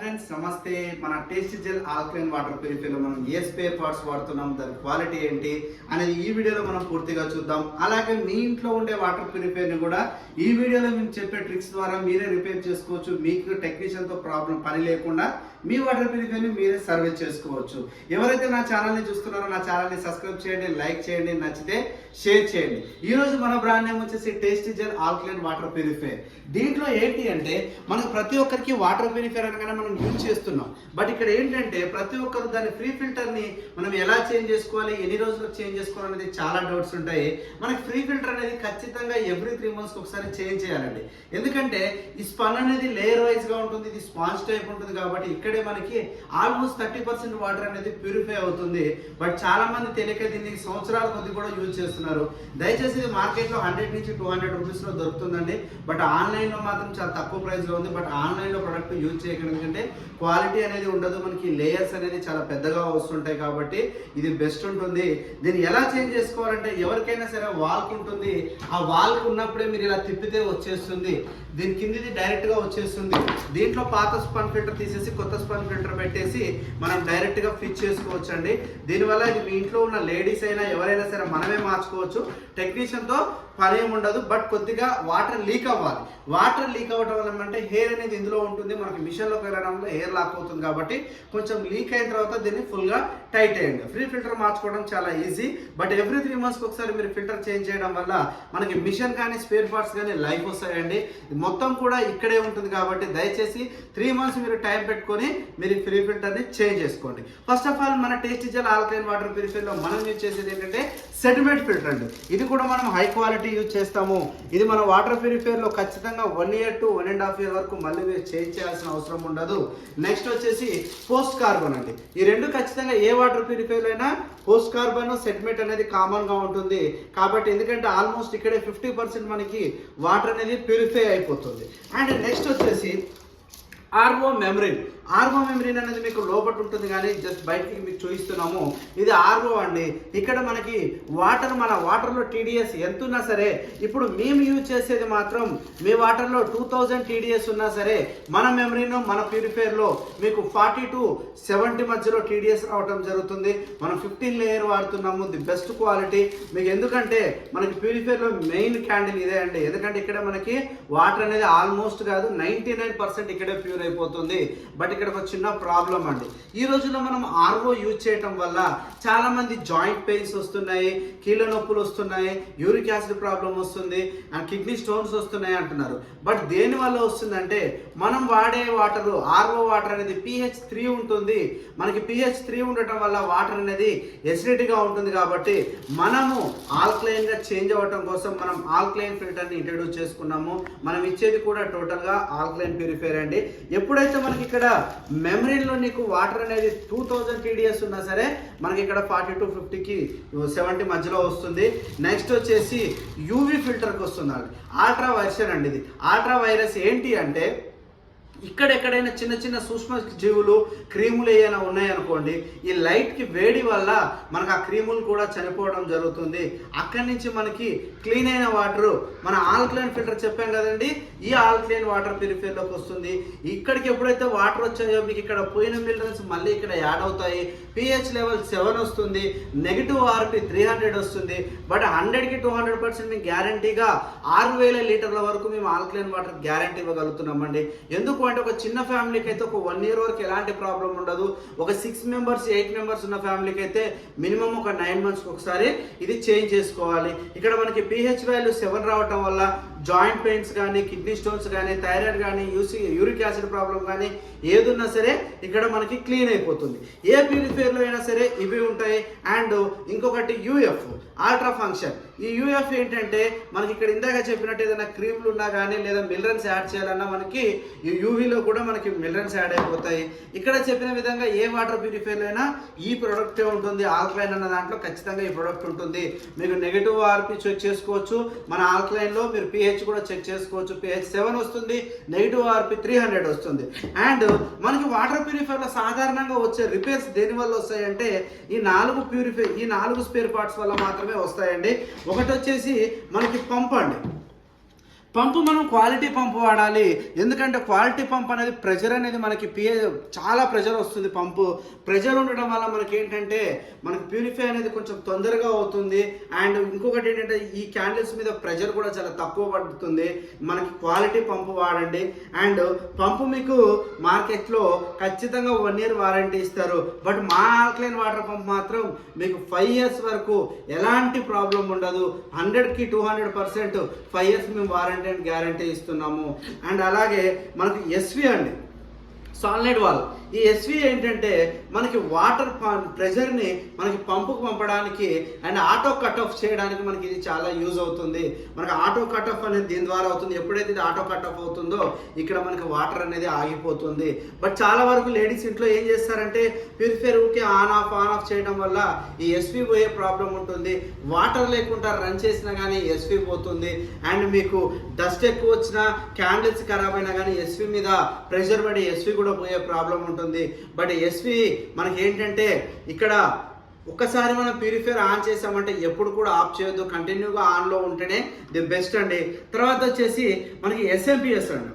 Friends నమస్తే. మన taste gel alkaline water ప్యూరిఫైయర్లో మనం ఏ స్పేర్ పార్ట్స్ వాడుతున్నాం, దాని క్వాలిటీ ఏంటి అనేది ఈ వీడియోలో మనం పూర్తిగా చూద్దాం. అలాగే మీ ఇంట్లో ఉండే వాటర్ ప్యూరిఫైయర్ని కూడా ఈ వీడియోలో మేము చెప్పే ట్రిక్స్ ద్వారా మీరే రిపేర్ చేసుకోవచ్చు. మీకు టెక్నీషియన్తో ప్రాబ్లం పని లేకుండా మీ వాటర్ ప్యూరిఫైయర్ని మీరే సర్వీస్ చేసుకోవచ్చు. ఎవరైతే నా ఛానల్ని చూస్తున్నారో నా ఛానల్ని సబ్స్క్రైబ్ చేయండి, లైక్ చేయండి, నచ్చితే షేర్ చేయండి. ఈ రోజు మన బ్రాండ్ నేమ్ వచ్చేసి taste gel alkaline water purifier. దీంట్లో ఏంటి అంటే మనకు ప్రతి ఒక్కరికి వాటర్ ప్యూరిఫైయర్ అనగానే మనం యూజ్ చేస్తున్నాం. బట్ ఇక్కడ ఏంటంటే ప్రతి ఒక్కరు దాని ఫ్రీ ఫిల్టర్ని మనం ఎలా చేంజ్ చేసుకోవాలి, ఎన్ని రోజులకు చేంజ్ చేసుకోవాలి అనేది చాలా డౌట్స్ ఉంటాయి. మనకి ఫ్రీ ఫిల్టర్ అనేది ఖచ్చితంగా ఎవ్రీ 3 months ఒకసారి చేంజ్ చేయాలండి. ఎందుకంటే ఈ స్పన్ అనేది లేయర్ వైజ్గా ఉంటుంది, ఇది స్పాంజ్ టైప్ ఉంటుంది. కాబట్టి ఇక్కడే మనకి ఆల్మోస్ట్ 30% వాటర్ అనేది ప్యూరిఫై అవుతుంది. బట్ చాలా మంది తెలియక దీన్ని సంవత్సరాల కొద్ది కూడా యూజ్ చేస్తున్నారు. దయచేసి ఇది మార్కెట్లో 100 నుంచి 200 రూపీస్లో దొరుకుతుందండి. బట్ ఆన్లైన్లో మాత్రం చాలా తక్కువ ప్రైస్లో ఉంది. బట్ ఆన్లైన్లో ప్రోడక్ట్ యూజ్ చేయకండి, ఎందుకంటే క్వాలిటీ అనేది ఉండదు, మనకి లేయర్స్ అనేది చాలా పెద్దగా వస్తుంటాయి. కాబట్టి ఇది బెస్ట్ ఉంటుంది. దీన్ని ఎలా చేంజ్ చేసుకోవాలంటే ఎవరికైనా సరే వాల్క్ ఉంటుంది, ఆ వాల్క్ ఉన్నప్పుడే మీరు ఇలా తిప్పితే వచ్చేస్తుంది. దీని కిందిది డైరెక్ట్గా వచ్చేస్తుంది. దీంట్లో పాత స్పన్ ఫిల్టర్ తీసేసి కొత్త స్పన్ ఫిల్టర్ పెట్టేసి మనం డైరెక్ట్గా ఫిట్ చేసుకోవచ్చు అండి. దీనివల్ల ఇది మీ ఇంట్లో ఉన్న లేడీస్ అయినా ఎవరైనా సరే మనమే మార్చుకోవచ్చు. టెక్నీషియన్తో పని ఏమి ఉండదు. బట్ కొద్దిగా వాటర్ లీక్ అవ్వాలి. వాటర్ లీక్ అవ్వడం వల్ల అంటే హెయిర్ అనేది ఇందులో ఉంటుంది, మనకి మిషన్లోకి వెళ్ళడంలో హెయిర్ లాక్ అవుతుంది. కాబట్టి కొంచెం లీక్ అయిన తర్వాత దీన్ని ఫుల్గా టైట్ అయ్యండి. ఫ్రీ ఫిల్టర్ మార్చుకోవడం చాలా ఈజీ. బట్ ఎవ్రీ 3 months ఒకసారి మీరు ఫిల్టర్ చేంజ్ చేయడం వల్ల మనకి మిషన్ కానీ స్పేర్ పార్ట్స్ కానీ లైఫ్ వస్తాయండి. మొత్తం కూడా ఇక్కడే ఉంటుంది. కాబట్టి దయచేసి 3 months మీరు టైం పెట్టుకొని మీరు ఫ్రీ ఫిల్టర్ని చేంజ్ చేసుకోండి. ఫస్ట్ ఆఫ్ ఆల్ మన టేస్ట్ జెల్ ఆల్కలైన్ వాటర్ ప్యూరిఫైయర్లో మనం యూజ్ చేసేది ఏంటంటే సెడిమెంట్ ఫిల్టర్ అండి. ఇది కూడా మనం హై క్వాలిటీ యూజ్ చేస్తాము. ఇది మన వాటర్ ప్యూరిఫైయర్లో ఖచ్చితంగా 1 year to 1.5 year వరకు మళ్ళీ మీరు చేంజ్ చేయాల్సిన అవసరం ఉండదు. నెక్స్ట్ వచ్చేసి పోస్ట్ కార్బన్ అండి. ఈ రెండు ఖచ్చితంగా ఏ వాటర్ ప్యూరిఫైయర్ అయినా పోస్ట్ కార్బన్ సెడిమెంట్ అనేది కామన్ గా ఉంటుంది. కాబట్టి ఎందుకంటే ఆల్మోస్ట్ ఇక్కడే 50% మనకి వాటర్ అనేది ప్యూరిఫై అయిపోతుంది. అండ్ నెక్స్ట్ వచ్చేసి ఆర్ఓ మెమరీన్. ఆర్ఓ మెమరీన్ అనేది మీకు లోపల ఉంటుంది, కానీ జస్ట్ బయటికి మీకు చూపిస్తున్నాము. ఇది ఆర్ఓ అండి. ఇక్కడ మనకి వాటర్, మన వాటర్లో టీడీఎస్ ఎంత ఉన్నా సరే, ఇప్పుడు మేము యూజ్ చేసేది మాత్రం మీ వాటర్లో 2000 టీడీఎస్ ఉన్నా సరే మన మెమరీను మన ప్యూరిఫైయర్లో మీకు 40 to 70 మధ్యలో టీడీఎస్ రావడం జరుగుతుంది. మనం 15 లేయర్ వాడుతున్నాము, ది బెస్ట్ క్వాలిటీ మీకు. ఎందుకంటే మనకి ప్యూరిఫైయర్లో మెయిన్ క్యాండిల్ ఇదే అండి. ఎందుకంటే ఇక్కడ మనకి వాటర్ అనేది ఆల్మోస్ట్ కాదు 99% ఇక్కడే ప్యూర్ అయిపోతుంది. బట్ ఇక్కడ ఒక చిన్న ప్రాబ్లం అండి. ఈ రోజుల్లో మనం ఆర్ఓ యూజ్ చేయటం వల్ల చాలా మంది జాయింట్ పెయిన్స్ వస్తున్నాయి, కీళ్ళ నొప్పులు వస్తున్నాయి, యూరిక్ యాసిడ్ ప్రాబ్లం వస్తుంది, అండ్ కిడ్నీ స్టోన్స్ వస్తున్నాయి అంటున్నారు. బట్ దేని వల్ల వస్తుందంటే మనం వాడే వాటర్, ఆర్ఓ వాటర్ అనేది pH 3 ఉంటుంది. మనకి pH 3 ఉండటం వల్ల వాటర్ అనేది ఎసిడిటీగా ఉంటుంది. కాబట్టి మనము ఆల్కలైన్ గా చేంజ్ అవ్వటం కోసం మనం ఆల్కలైన్ ఫిల్టర్ ని ఇంట్రడ్యూస్ చేసుకున్నాము. మనం ఇచ్చేది కూడా టోటల్ గా ఆల్కలైన్ ప్యూరిఫైయర్ అండి. ఎప్పుడైతే మనకి ఇక్కడ మెమరీలో నీకు వాటర్ అనేది 2000 టీడీఎస్ ఉన్నా సరే మనకి ఇక్కడ 40 to 50కి 70 మధ్యలో వస్తుంది. నెక్స్ట్ వచ్చేసి యూవీ ఫిల్టర్కి వస్తుంది. అల్ట్రా వర్షన్ అండి. ఇది అల్ట్రా వైరస్ ఏంటి అంటే ఇక్కడెక్కడైనా చిన్న చిన్న సూక్ష్మ జీవులు, క్రీములు ఏమైనా ఉన్నాయనుకోండి, ఈ లైట్కి వేడి వల్ల మనకు ఆ క్రీములు కూడా చనిపోవడం జరుగుతుంది. అక్కడి నుంచి మనకి క్లీన్ అయిన వాటర్ మన ఆల్కలైన్ ఫిల్టర్ చెప్పాం కదండి, ఈ ఆల్కలైన్ వాటర్ ప్యూరిఫైయర్లోకి వస్తుంది. ఇక్కడికి ఎప్పుడైతే వాటర్ వచ్చాయో మీకు ఇక్కడ పోయిన మినరల్స్ మళ్ళీ ఇక్కడ యాడ్ అవుతాయి. pH లెవెల్ 7 వస్తుంది, నెగిటివ్ ఆర్పి 300 వస్తుంది. బట్ 100కి 200% మేము గ్యారంటీగా 6000 లీటర్ల వరకు మేము ఆల్కలైన్ వాటర్ గ్యారంటీ ఇవ్వగలుగుతున్నామండి. ఎందుకు అంటే ఒక చిన్న ఫ్యామిలీకి అయితే ఒక 1 year వరకు ఎలాంటి ప్రాబ్లం ఉండదు. ఒక 6 members 8 members ఉన్న ఫ్యామిలీకి అయితే మినిమం ఒక 9 months ఒకసారి ఇది చేంజ్ చేసుకోవాలి. ఇక్కడ మనకి pH వాల్యూ 7 రావటం వల్ల జాయింట్ పెయిన్స్ కానీ, కిడ్నీ స్టోన్స్ కానీ, థైరాయిడ్ కానీ, యూరిక్ యాసిడ్ ప్రాబ్లం కానీ ఏదున్నా సరే ఇక్కడ మనకి క్లీన్ అయిపోతుంది. ఏ ప్యూరిఫైయర్లో అయినా సరే ఇవి ఉంటాయి. అండ్ ఇంకొకటి యూఎఫ్ అల్ట్రా ఫంక్షన్. ఈ యూఎఫ్ ఏంటంటే మనకి ఇక్కడ ఇందాక చెప్పినట్టు ఏదైనా క్రీమ్లు ఉన్నా కానీ లేదా మినరల్స్ యాడ్ చేయాలన్నా మనకి ఈ యూవీలో కూడా మనకి మినరల్స్ యాడ్ అయిపోతాయి. ఇక్కడ చెప్పిన విధంగా ఏ వాటర్ ప్యూరిఫైయర్ అయినా ఈ ప్రోడక్టే ఉంటుంది. ఆల్కలైన్ అన్న దాంట్లో ఖచ్చితంగా ఈ ప్రోడక్ట్ ఉంటుంది. మీకు నెగిటివ్ ఆర్పి చెక్ చేసుకోవచ్చు. మన ఆల్కలైన్లో మీరు pH కూడా చెక్ చేసుకోవచ్చు. pH 7 వస్తుంది, నెగిటివ్ ఆర్పి 300 వస్తుంది. అండ్ మనకి వాటర్ ప్యూరిఫైయర్లో సాధారణంగా వచ్చే రిపేర్స్ దేని వల్ల వస్తాయంటే ఈ 4 స్పేర్ పార్ట్స్ వల్ల మాత్రమే వస్తాయండి. ఒకటి వచ్చేసి మనకి పంప్ అండి. పంపు మనం క్వాలిటీ పంపు వాడాలి. ఎందుకంటే క్వాలిటీ పంప్ అనేది ప్రెషర్ అనేది మనకి చాలా ప్రెషర్ వస్తుంది. పంపు ప్రెషర్ ఉండడం వల్ల మనకి ఏంటంటే మనకి ప్యూరిఫై అనేది కొంచెం తొందరగా అవుతుంది. అండ్ ఇంకొకటి ఏంటంటే ఈ క్యాండిల్స్ మీద ప్రెషర్ కూడా చాలా తక్కువ పడుతుంది. మనకి క్వాలిటీ పంపు వాడండి. అండ్ పంపు మీకు మార్కెట్లో ఖచ్చితంగా 1 year వారంటీ ఇస్తారు. బట్ మా ఆల్కలైన్ వాటర్ పంప్ మాత్రం మీకు 5 years వరకు ఎలాంటి ప్రాబ్లం ఉండదు. 100కి 200% 5 years మేము వారంటీ అండ్ గ్యారంటీ ఇస్తున్నాము. అండ్ అలాగే మనకి ఎస్వి అండి, సాలిడ్ వాల్. ఈ ఎస్వి ఏంటంటే మనకి వాటర్ ప్రెషర్ని మనకి పంపుకు పంపడానికి అండ్ ఆటో కట్ ఆఫ్ చేయడానికి మనకి ఇది చాలా యూజ్ అవుతుంది. మనకి ఆటో కట్ ఆఫ్ అనేది దీని ద్వారా అవుతుంది. ఎప్పుడైతే ఇది ఆటో కట్ ఆఫ్ అవుతుందో ఇక్కడ మనకి వాటర్ అనేది ఆగిపోతుంది. బట్ చాలా వరకు లేడీస్ ఇంట్లో ఏం చేస్తారంటే ప్యూరిఫైర్ ఊకే ఆన్ ఆఫ్ చేయడం వల్ల ఈ ఎస్వి పోయే ప్రాబ్లం ఉంటుంది. వాటర్ లేకుండా రన్ చేసినా కానీ ఎస్వి పోతుంది. అండ్ మీకు డస్ట్ ఎక్కువ వచ్చినా క్యాండిల్స్ ఖరాబ్ అయినా కానీ ఎస్వి మీద ప్రెషర్ పడి ఎస్వి కూడా పోయే ప్రాబ్లం ఉంటుంది. బట్ ఎస్వి మనకి ఏంటంటే ఇక్కడ ఒక్కసారి మనం ప్యూరిఫైర్ ఆన్ చేసామంటే ఎప్పుడు కూడా ఆఫ్ చేయొద్దు, కంటిన్యూగా ఆన్లో ఉంటేనే ది బెస్ట్ అండి. తర్వాత వచ్చేసి మనకి ఎస్ఎంపిఎస్ అండి.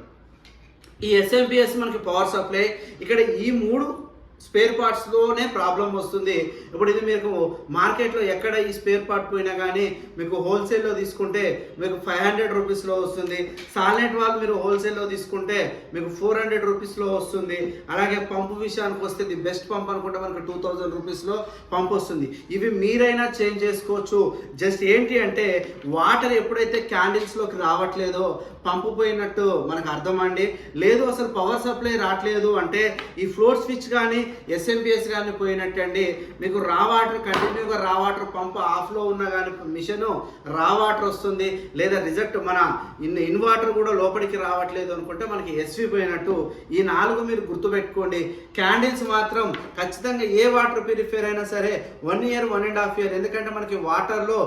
ఈ ఎస్ఎంపిఎస్ మనకి పవర్ సప్లై. ఇక్కడ ఈ 3 స్పేర్ పార్ట్స్లోనే ప్రాబ్లం వస్తుంది. ఇప్పుడు ఇది మీకు మార్కెట్లో ఎక్కడ ఈ స్పేర్ పార్ట్ పోయినా కానీ మీకు హోల్సేల్లో తీసుకుంటే మీకు 500 రూపీస్లో వస్తుంది. సాలిడ్ వాల్ మీరు హోల్సేల్లో తీసుకుంటే మీకు 400 రూపీస్లో వస్తుంది. అలాగే పంపు విషయానికి వస్తే ది బెస్ట్ పంప్ అనుకుంటే మనకు 2000 రూపీస్లో పంప్ వస్తుంది. ఇవి మీరైనా చేంజ్ చేసుకోవచ్చు. జస్ట్ ఏంటి అంటే వాటర్ ఎప్పుడైతే క్యాండిల్స్లోకి రావట్లేదో పంపు పోయినట్టు మనకు అర్థమండి. లేదు అసలు పవర్ సప్లై రావట్లేదు అంటే ఈ ఫ్లోర్ స్విచ్ కానీ ఎస్ఎంపిఎస్ కానీ పోయినట్టండి. మీకు రా వాటర్ కంటిన్యూగా రా వాటర్ పంప్ ఆఫ్లో ఉన్నా కానీ మిషన్ రా వాటర్ వస్తుంది. లేదా రిజెక్ట్ మన ఇన్వర్టర్ కూడా లోపలికి రావట్లేదు అనుకుంటే మనకి ఎస్వి పోయినట్టు. ఈ 4 మీరు గుర్తుపెట్టుకోండి. క్యాండిల్స్ మాత్రం ఖచ్చితంగా ఏ వాటర్ ప్యూరిఫైర్ అయినా సరే 1 year 1.5 year, ఎందుకంటే మనకి వాటర్లో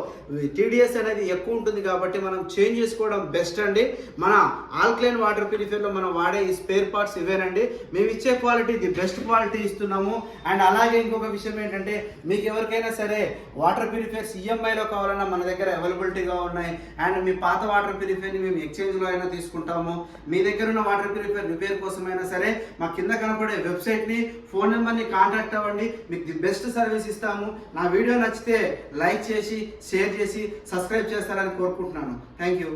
టీడీఎస్ అనేది ఎక్కువ ఉంటుంది కాబట్టి మనం చేంజ్ చేసుకోవడం బెస్ట్ అండి. మన ఆల్కలైన్ వాటర్ ప్యూరిఫైర్లో మనం వాడే ఈ స్పేర్ పార్ట్స్ ఇవేనండి. మేము ఇచ్చే క్వాలిటీ ది బెస్ట్ క్వాలిటీ ఇస్తున్నాము. అండ్ అలాగే ఇంకొక విషయం ఏంటంటే మీకు ఎవరికైనా సరే వాటర్ ప్యూరిఫైర్స్ ఈఎంఐలో కావాలన్నా మన దగ్గర అవైలబిలిటీగా ఉన్నాయి. అండ్ మీ పాత వాటర్ ప్యూరిఫైర్ని మేము ఎక్స్చేంజ్లో అయినా తీసుకుంటాము. మీ దగ్గర ఉన్న వాటర్ ప్యూరిఫైర్ రిపేర్ కోసమైనా సరే మా కింద కనపడే వెబ్సైట్ని, ఫోన్ నెంబర్ని కాంటాక్ట్ అవ్వండి. మీకు ది బెస్ట్ సర్వీస్ ఇస్తాము. నా వీడియో నచ్చితే లైక్ చేసి, షేర్ చేసి, సబ్స్క్రైబ్ చేస్తారని కోరుకుంటున్నాను. Thank you.